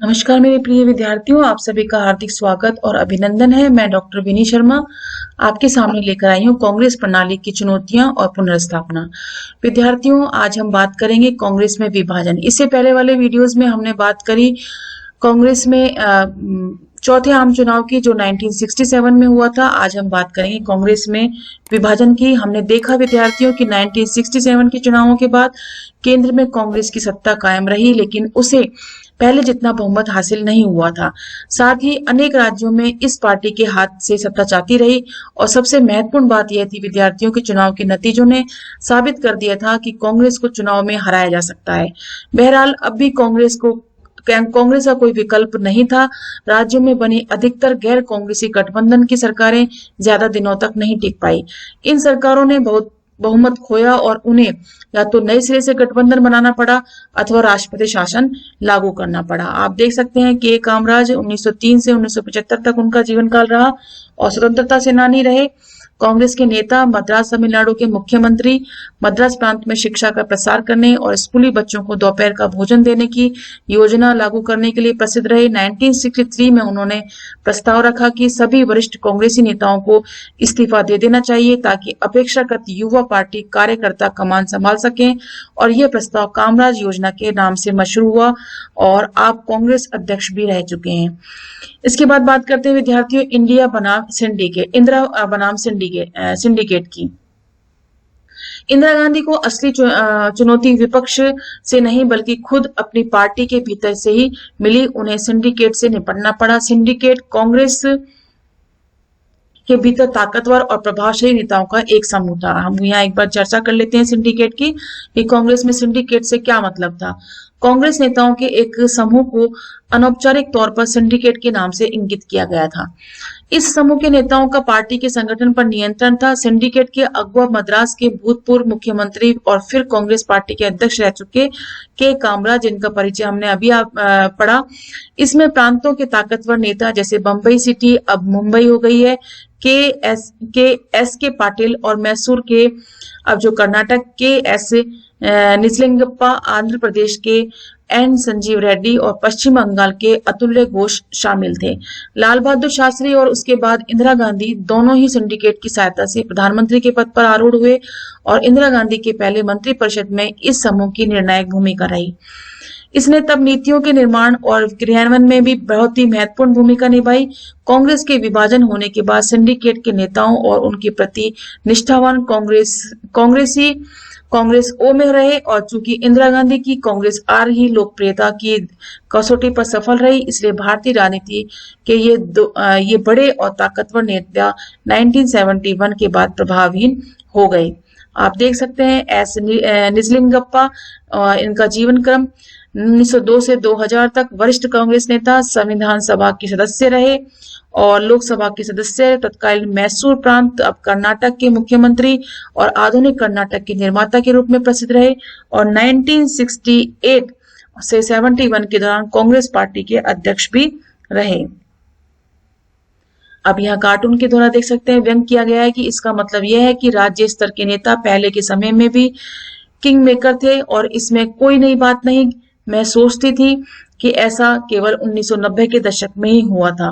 नमस्कार मेरे प्रिय विद्यार्थियों, आप सभी का हार्दिक स्वागत और अभिनंदन है। मैं डॉक्टर विनी शर्मा आपके सामने लेकर आई हूँ कांग्रेस प्रणाली की चुनौतियां और पुनर्स्थापना। विद्यार्थियों, आज हम बात करेंगे कांग्रेस में विभाजन। इससे पहले वाले वीडियोस में हमने बात करी कांग्रेस में चौथे आम चुनाव की, जो 1967 में हुआ था। आज हम बात करेंगे कांग्रेस में विभाजन की। हमने देखा विद्यार्थियों कि 1967 के चुनावों के बाद केंद्र में कांग्रेस की सत्ता कायम रही, लेकिन उसे पहले जितना बहुमत हासिल नहीं हुआ था। साथ ही अनेक राज्यों में इस पार्टी के हाथ से सत्ता जाती रही। और सबसे महत्वपूर्ण बात यह थी विद्यार्थियों के चुनाव के नतीजों ने साबित कर दिया था कि कांग्रेस को चुनाव में हराया जा सकता है। बहरहाल अब भी कांग्रेस का कोई विकल्प नहीं था। राज्यों में बनी अधिकतर गैर कांग्रेसी गठबंधन की सरकारें ज्यादा दिनों तक नहीं टिक पाई। इन सरकारों ने बहुत बहुमत खोया और उन्हें या तो नए सिरे से गठबंधन बनाना पड़ा अथवा राष्ट्रपति शासन लागू करना पड़ा। आप देख सकते हैं कि कामराज 1903 से 1975 तक उनका जीवन काल रहा और स्वतंत्रता सेनानी रहे। कांग्रेस के नेता मद्रास तमिलनाडु के मुख्यमंत्री, मद्रास प्रांत में शिक्षा का प्रसार करने और स्कूली बच्चों को दोपहर का भोजन देने की योजना लागू करने के लिए प्रसिद्ध रहे। 1963 में उन्होंने प्रस्ताव रखा कि सभी वरिष्ठ कांग्रेसी नेताओं को इस्तीफा दे देना चाहिए ताकि अपेक्षाकृत युवा पार्टी कार्यकर्ता कमान संभाल सकें, और यह प्रस्ताव कामराज योजना के नाम से मशहूर हुआ और आप कांग्रेस अध्यक्ष भी रह चुके हैं। इसके बाद बात करते हैं विद्यार्थियों इंदिरा बनाम सिंडिकेट की। इंदिरा गांधी को असली चुनौती विपक्ष से नहीं बल्कि खुद अपनी पार्टी के भीतर से ही मिली। उन्हें सिंडिकेट से निपटना पड़ा। सिंडिकेट कांग्रेस के भीतर ताकतवर और प्रभावशाली नेताओं का एक समूह था। हम यहाँ एक बार चर्चा कर लेते हैं सिंडिकेट की कि कांग्रेस में सिंडिकेट से क्या मतलब था। कांग्रेस नेताओं के एक समूह को अनौपचारिक तौर पर सिंडिकेट के नाम से इंगित किया गया था। इस समूह के नेताओं का पार्टी के संगठन पर नियंत्रण था। सिंडिकेट के अगुवा मद्रास के भूतपूर्व मुख्यमंत्री और फिर कांग्रेस पार्टी के अध्यक्ष रह चुके के कामराज, जिनका परिचय हमने अभी पढ़ा। इसमें प्रांतों के ताकतवर नेता जैसे बंबई सिटी अब मुंबई हो गई है, एस के पाटिल, और मैसूर के, अब जो कर्नाटक के एस निजलिंगप्पा, आंध्र प्रदेश के एन संजीव रेड्डी और पश्चिम बंगाल के अतुल्य घोष शामिल थे। लाल बहादुर शास्त्री और उसके बाद इंदिरा गांधी दोनों ही सिंडिकेट की सहायता से प्रधानमंत्री के पद पर आरूढ़ हुए और इंदिरा गांधी के पहले मंत्रिपरिषद में इस समूह की निर्णायक भूमिका रही। इसने तब नीतियों के निर्माण और क्रियान्वयन में भी बहुत ही महत्वपूर्ण भूमिका निभाई। कांग्रेस के विभाजन होने के बाद सिंडिकेट के नेताओं और उनके प्रति निष्ठावान कांग्रेसी कांग्रेस ओ में रहे, और चूंकि इंदिरा गांधी की कांग्रेस आर ही लोकप्रियता की कसौटी पर सफल रही, इसलिए भारतीय राजनीति के ये बड़े और ताकतवर नेता 1971 के बाद प्रभावहीन हो गए। आप देख सकते हैं एस निजलिंगप्पा, इनका जीवन क्रम 1902 से 2000 तक वरिष्ठ कांग्रेस नेता, संविधान सभा के सदस्य रहे और लोकसभा के सदस्य, तत्कालीन मैसूर प्रांत अब कर्नाटक के मुख्यमंत्री और आधुनिक कर्नाटक के निर्माता के रूप में प्रसिद्ध रहे, और 1968 से 71 के दौरान कांग्रेस पार्टी के अध्यक्ष भी रहे। अब यहाँ कार्टून के द्वारा देख सकते हैं व्यंग किया गया है कि इसका मतलब यह है कि राज्य स्तर के नेता पहले के समय में भी किंग मेकर थे और इसमें कोई नई बात नहीं। मैं सोचती थी कि ऐसा केवल 1990 के दशक में ही हुआ था।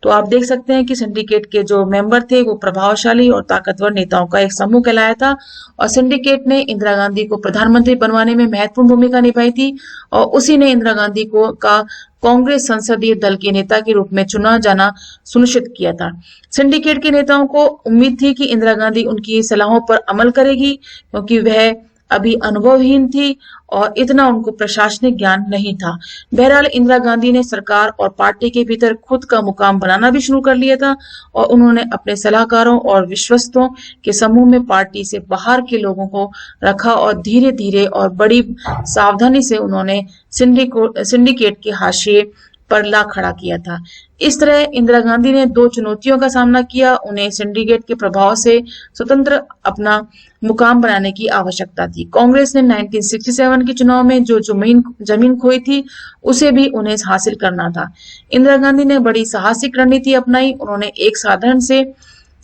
तो आप देख सकते हैं कि सिंडिकेट के जो मेंबर थे वो प्रभावशाली और ताकतवर नेताओं का एक समूह कहलाया था, और सिंडिकेट ने इंदिरा गांधी को प्रधानमंत्री बनवाने में महत्वपूर्ण भूमिका निभाई थी, और उसी ने इंदिरा गांधी को कांग्रेस संसदीय दल के नेता के रूप में चुना जाना सुनिश्चित किया था। सिंडिकेट के नेताओं को उम्मीद थी कि इंदिरा गांधी उनकी सलाहों पर अमल करेगी, क्योंकि वह अभी अनुभवहीन थी और इतना उनको प्रशासनिक ज्ञान नहीं था। बहरहाल इंदिरा गांधी ने सरकार और पार्टी के भीतर खुद का मुकाम बनाना भी शुरू कर लिया था, और उन्होंने अपने सलाहकारों और विश्वस्तों के समूह में पार्टी से बाहर के लोगों को रखा और धीरे धीरे और बड़ी सावधानी से उन्होंने सिंडिकेट के हाशिए पर ला खड़ा किया था। इस तरह इंदिरा गांधी ने दो चुनौतियों का सामना किया। उन्हें सिंडिकेट के प्रभाव से स्वतंत्र अपना मुकाम बनाने की आवश्यकता थी। कांग्रेस ने 1967 के चुनाव में जो जमीन खोई थी उसे भी उन्हें हासिल करना था। इंदिरा गांधी ने बड़ी साहसिक रणनीति अपनाई। उन्होंने एक साधारण से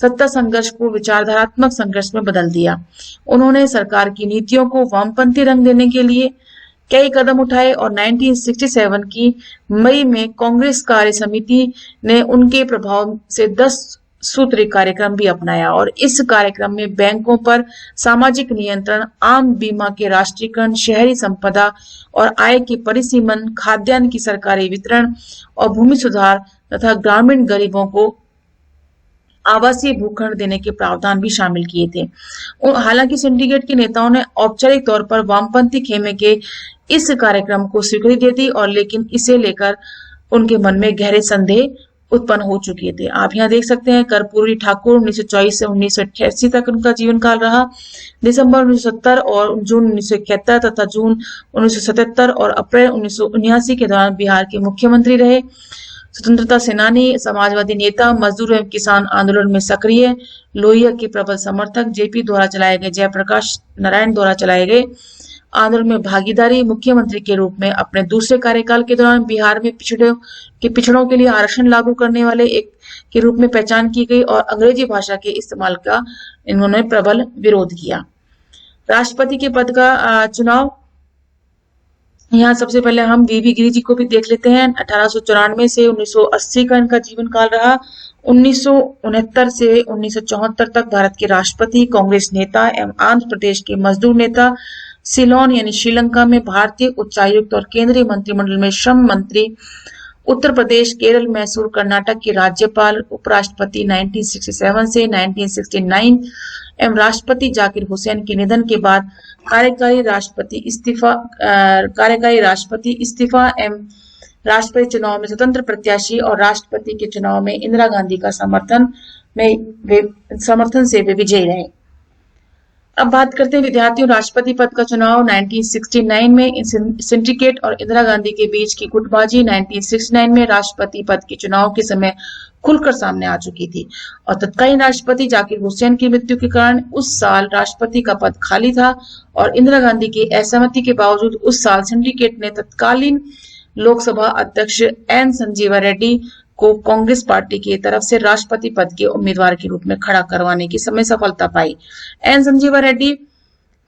सत्ता संघर्ष को विचारधारात्मक संघर्ष में बदल दिया। उन्होंने सरकार की नीतियों को वामपंथी रंग देने के लिए कई कदम उठाए और 1967 की मई में कांग्रेस कार्य समिति ने उनके प्रभाव से 10 सूत्री कार्यक्रम भी अपनाया और इस कार्यक्रम में बैंकों पर सामाजिक नियंत्रण, आम बीमा के राष्ट्रीयकरण, शहरी संपदा और आय के परिसीमन, खाद्यान्न की सरकारी वितरण और भूमि सुधार तथा ग्रामीण गरीबों को आवासीय भूखंड देने के प्रावधान भी शामिल किए थे। हालांकि सिंडिकेट के नेताओं ने औपचारिक तौर पर वामपंथी खेमे के इस कार्यक्रम को स्वीकृति दे दी और लेकिन इसे लेकर उनके मन में गहरे संदेह उत्पन्न हो चुके थे। आप यहाँ देख सकते हैं कर्पूरी ठाकुर 1924 से 1988 तक उनका जीवन काल रहा। दिसंबर 1970 और जून 1971 तथा जून 1977 और अप्रैल 1979 के दौरान बिहार के मुख्यमंत्री रहे। स्वतंत्रता सेनानी, समाजवादी नेता, मजदूर एवं किसान आंदोलन में सक्रिय, लोहिया के प्रबल समर्थक, जेपी द्वारा चलाए गए जयप्रकाश नारायण द्वारा चलाए गए आंदोलन में भागीदारी, मुख्यमंत्री के रूप में अपने दूसरे कार्यकाल के दौरान बिहार में पिछड़ों के लिए आरक्षण लागू करने वाले एक के रूप में पहचान की गई और अंग्रेजी भाषा के इस्तेमाल का इन्होंने प्रबल विरोध किया। राष्ट्रपति के पद का चुनाव, यहाँ सबसे पहले हम वीवी गिरी जी को भी देख लेते हैं। 1894 से 1980 का इनका जीवन काल रहा। 1969 से 1974 तक भारत के राष्ट्रपति, कांग्रेस नेता एवं आंध्र प्रदेश के मजदूर नेता, सिलोन यानी श्रीलंका में भारतीय उच्चायुक्त और केंद्रीय मंत्रिमंडल में श्रम मंत्री, उत्तर प्रदेश, केरल, मैसूर, कर्नाटक के राज्यपाल, उपराष्ट्रपति 1967 से 1969 एवं राष्ट्रपति जाकिर हुसैन के निधन के बाद कार्यकारी राष्ट्रपति इस्तीफा एवं राष्ट्रपति चुनाव में स्वतंत्र प्रत्याशी और राष्ट्रपति के चुनाव में इंदिरा गांधी का समर्थन से वे विजयी रहे। अब बात करते हैं विद्यार्थियों। राष्ट्रपति पद का चुनाव 1969 में सिंडिकेट और इंदिरा गांधी के बीच की गुटबाजी 1969 में राष्ट्रपति पद के चुनाव के समय खुलकर सामने आ चुकी थी और तत्कालीन राष्ट्रपति जाकिर हुसैन की मृत्यु के कारण उस साल राष्ट्रपति का पद खाली था और इंदिरा गांधी की असहमति के बावजूद उस साल सिंडिकेट ने तत्कालीन लोकसभा अध्यक्ष एन संजीवा रेड्डी को कांग्रेस पार्टी की तरफ से राष्ट्रपति पद के उम्मीदवार के रूप में खड़ा करवाने की समय सफलता पाई। एन संजीवा रेड्डी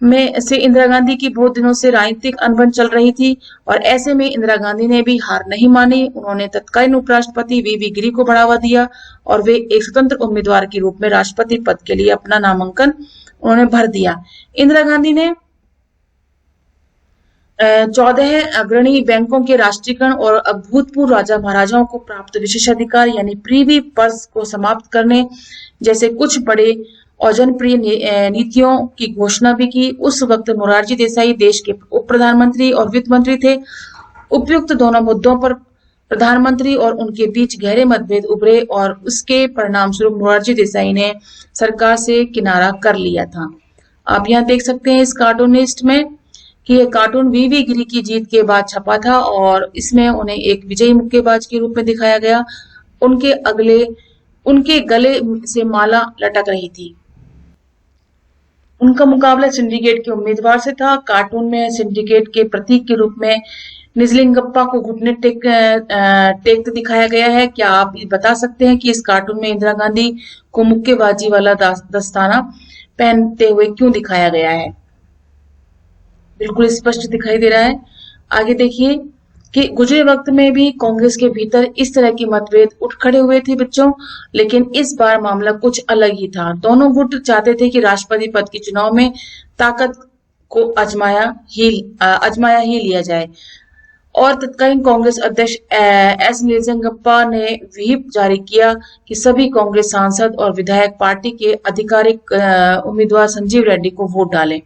में से इंदिरा गांधी की बहुत दिनों से राजनीतिक अनबन चल रही थी और ऐसे में इंदिरा गांधी ने भी हार नहीं मानी। उन्होंने तत्कालीन उपराष्ट्रपति वीवी गिरी को बढ़ावा दिया और वे एक स्वतंत्र उम्मीदवार के रूप में राष्ट्रपति पद के लिए अपना नामांकन उन्होंने भर दिया। इंदिरा गांधी ने 14 अग्रणी बैंकों के राष्ट्रीयकरण और भूतपूर्व राजा महाराजाओं को प्राप्त विशेषाधिकार यानी प्रीवी पर्स को समाप्त करने जैसे कुछ बड़े और जनप्रिय नीतियों की घोषणा भी की। उस वक्त मोरारजी देसाई देश के उप प्रधानमंत्री और वित्त मंत्री थे। उपयुक्त दोनों मुद्दों पर प्रधानमंत्री और उनके बीच गहरे मतभेद उभरे और उसके परिणाम स्वरूप मोरारजी देसाई ने सरकार से किनारा कर लिया था। आप यहाँ देख सकते हैं इस कार्टूनिस्ट में कि यह कार्टून वीवी गिरी की जीत के बाद छपा था और इसमें उन्हें एक विजयी मुक्केबाज के रूप में दिखाया गया। उनके गले से माला लटक रही थी। उनका मुकाबला सिंडिकेट के उम्मीदवार से था। कार्टून में सिंडिकेट के प्रतीक के रूप में निजलिंगप्पा को घुटने टेकते दिखाया गया है। क्या आप ये बता सकते हैं कि इस कार्टून में इंदिरा गांधी को मुक्केबाजी वाला दस्ताना पहनते हुए क्यों दिखाया गया है? बिल्कुल स्पष्ट दिखाई दे रहा है। आगे देखिए कि गुजरे वक्त में भी कांग्रेस के भीतर इस तरह की मतभेद उठ खड़े हुए थे बच्चों, लेकिन इस बार मामला कुछ अलग ही था। दोनों गुट चाहते थे कि राष्ट्रपति पद के चुनाव में ताकत को आजमाया ही लिया जाए और तत्कालीन कांग्रेस अध्यक्ष एस निजलिंगप्पा ने व्हिप जारी किया कि सभी कांग्रेस सांसद और विधायक पार्टी के आधिकारिक उम्मीदवार संजीव रेड्डी को वोट डालें।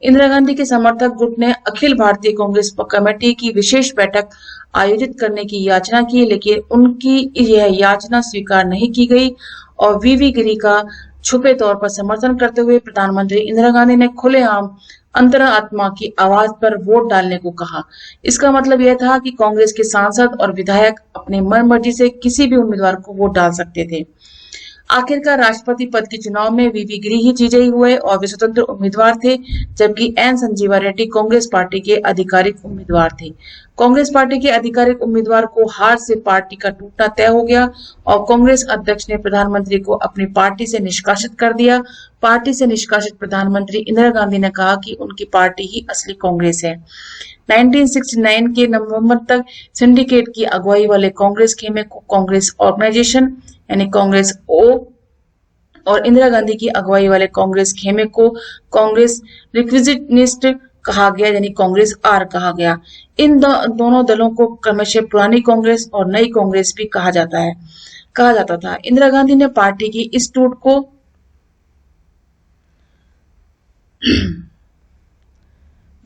इंदिरा गांधी के समर्थक गुट ने अखिल भारतीय कांग्रेस कमेटी की विशेष बैठक आयोजित करने की याचना की, लेकिन उनकी यह याचना स्वीकार नहीं की गई और वीवी गिरी का छुपे तौर पर समर्थन करते हुए प्रधानमंत्री इंदिरा गांधी ने खुलेआम अंतरात्मा की आवाज पर वोट डालने को कहा। इसका मतलब यह था कि कांग्रेस के सांसद और विधायक अपनी मनमर्जी से किसी भी उम्मीदवार को वोट डाल सकते थे। आखिरकार राष्ट्रपति पद के चुनाव में वीवी गिरी ही विजयी हुए और वे स्वतंत्र उम्मीदवार थे, जबकि एन संजीवा रेड्डी कांग्रेस पार्टी के आधिकारिक उम्मीदवार थे। कांग्रेस पार्टी के आधिकारिक उम्मीदवार को हार से पार्टी का टूटना तय हो गया और कांग्रेस अध्यक्ष ने प्रधानमंत्री को अपनी पार्टी से निष्कासित कर दिया। पार्टी से निष्कासित प्रधानमंत्री इंदिरा गांधी ने कहा कि उनकी पार्टी ही असली कांग्रेस है। 1969 के नवंबर तक सिंडिकेट की अगुवाई वाले कांग्रेस खेमे को कांग्रेस ऑर्गेनाइजेशन यानी कांग्रेस ओ और इंदिरा गांधी की अगुवाई वाले कांग्रेस खेमे को कांग्रेस रिक्विजिशनिस्ट कहा गया यानी कांग्रेस आर कहा गया। इन दोनों दलों को क्रमशः पुरानी कांग्रेस और नई कांग्रेस भी कहा जाता था। इंदिरा गांधी ने पार्टी की इस टूट को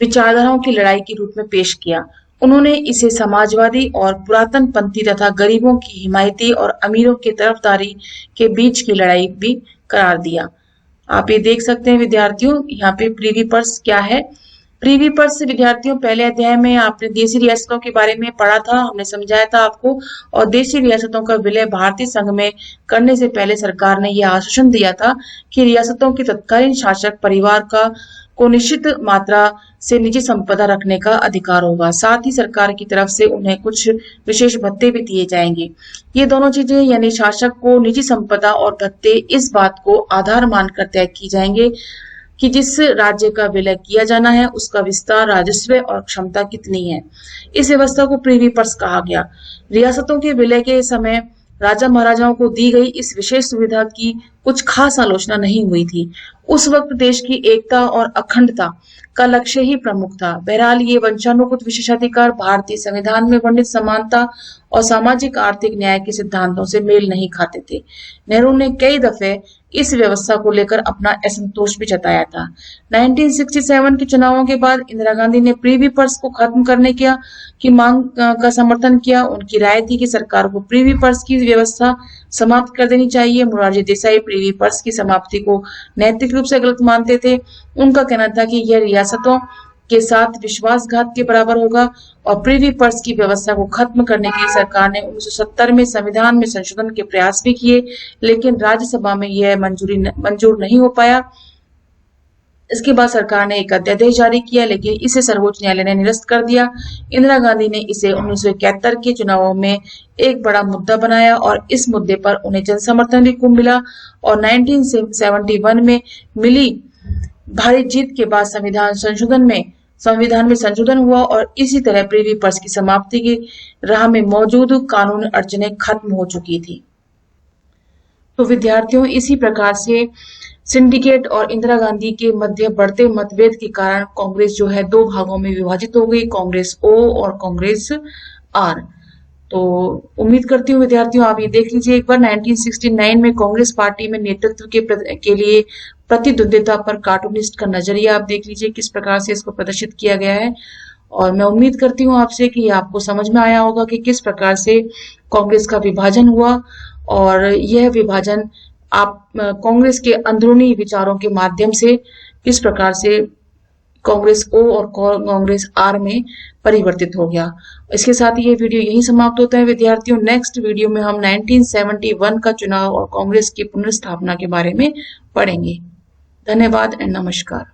विचारधाराओं की लड़ाई के रूप में पेश किया। उन्होंने इसे समाजवादी और पुरातन पंथी तथा गरीबों की हिमायती और अमीरों की तरफदारी के बीच की लड़ाई भी करार दिया। आप ये देख सकते हैं विद्यार्थियों, यहाँ पे प्रीवी पर्स क्या है। प्रीवी पर्स विद्यार्थियों पहले अध्याय में आपने देशी रियासतों के बारे में पढ़ा था, हमने समझाया था आपको। और देशी रियासतों का विलय भारतीय संघ में करने से पहले सरकार ने यह आश्वासन दिया था कि रियासतों के तत्कालीन शासक परिवार को निश्चित मात्रा से निजी संपदा रखने का अधिकार होगा। साथ ही सरकार की तरफ से उन्हें कुछ विशेष भत्ते भी दिए जाएंगे। ये दोनों चीजें यानी शासक को निजी संपदा और भत्ते इस बात को आधार मानकर तय की जाएंगे कि जिस राज्य का विलय किया जाना है उसका विस्तार, राजस्व और क्षमता कितनी है। इस व्यवस्था को प्रीवी पर्स कहा गया। रियासतों के विलय के समय राजा महाराजाओं को दी गई इस विशेष सुविधा की कुछ खास आलोचना नहीं हुई थी। उस वक्त देश की एकता और अखंडता का लक्ष्य ही प्रमुख था। बहरहाल ये वंशानुगत विशेषाधिकार भारतीय संविधान में वर्णित समानता और सामाजिक आर्थिक न्याय के सिद्धांतों से मेल नहीं खाते थे। नेहरू ने कई दफे इस व्यवस्था को लेकर अपना असंतोष भी जताया था। 1967 के चुनावों के बाद इंदिरा गांधी ने प्रीवी पर्स को खत्म करने की मांग का समर्थन किया। उनकी राय थी कि सरकार को प्रीवी पर्स की व्यवस्था समाप्त कर देनी चाहिए। मोरारजी देसाई प्रीवी पर्स की समाप्ति को नैतिक रूप से गलत मानते थे। उनका कहना था कि यह रियासतों के साथ विश्वासघात के बराबर होगा और प्रीवी पर्स की व्यवस्था को खत्म करने के लिए सरकार ने 1970 में संविधान में संशोधन के प्रयास भी किए, लेकिन राज्यसभा में यह मंजूर नहीं हो पाया। इसके बाद सरकार ने एक अध्यादेश जारी किया, लेकिन इसे सर्वोच्च न्यायालय ने निरस्त कर दिया। इंदिरा गांधी ने इसे 1971 के चुनावों में एक बड़ा मुद्दा बनाया और इस मुद्दे पर उन्हें जन समर्थन भी खूब मिला और 1971 में मिली भारी जीत के बाद संविधान में संशोधन हुआ और इसी तरह प्रीवी पर्स की समाप्ति की राह में मौजूद कानून अड़चनें खत्म हो चुकी थी। तो विद्यार्थियों, इसी प्रकार से सिंडिकेट और इंदिरा गांधी के मध्य बढ़ते मतभेद के कारण कांग्रेस जो है दो भागों में विभाजित हो गई, कांग्रेस ओ और कांग्रेस आर। तो उम्मीद करती हूँ विद्यार्थियों आप ये देख लीजिए एक बार 1969 में कांग्रेस पार्टी में नेतृत्व के लिए प्रतिद्वंद्विता पर कार्टूनिस्ट का नजरिया आप देख लीजिए किस प्रकार से इसको प्रदर्शित किया गया है। और मैं उम्मीद करती हूँ आपसे कि आपको समझ में आया होगा कि किस प्रकार से कांग्रेस का विभाजन हुआ और यह विभाजन आप कांग्रेस के अंदरूनी विचारों के माध्यम से किस प्रकार से कांग्रेस ओ और कांग्रेस आर में परिवर्तित हो गया। इसके साथ ही ये वीडियो यहीं समाप्त होता है विद्यार्थियों। नेक्स्ट वीडियो में हम 1971 का चुनाव और कांग्रेस की पुनर्स्थापना के बारे में पढ़ेंगे। धन्यवाद एंड नमस्कार।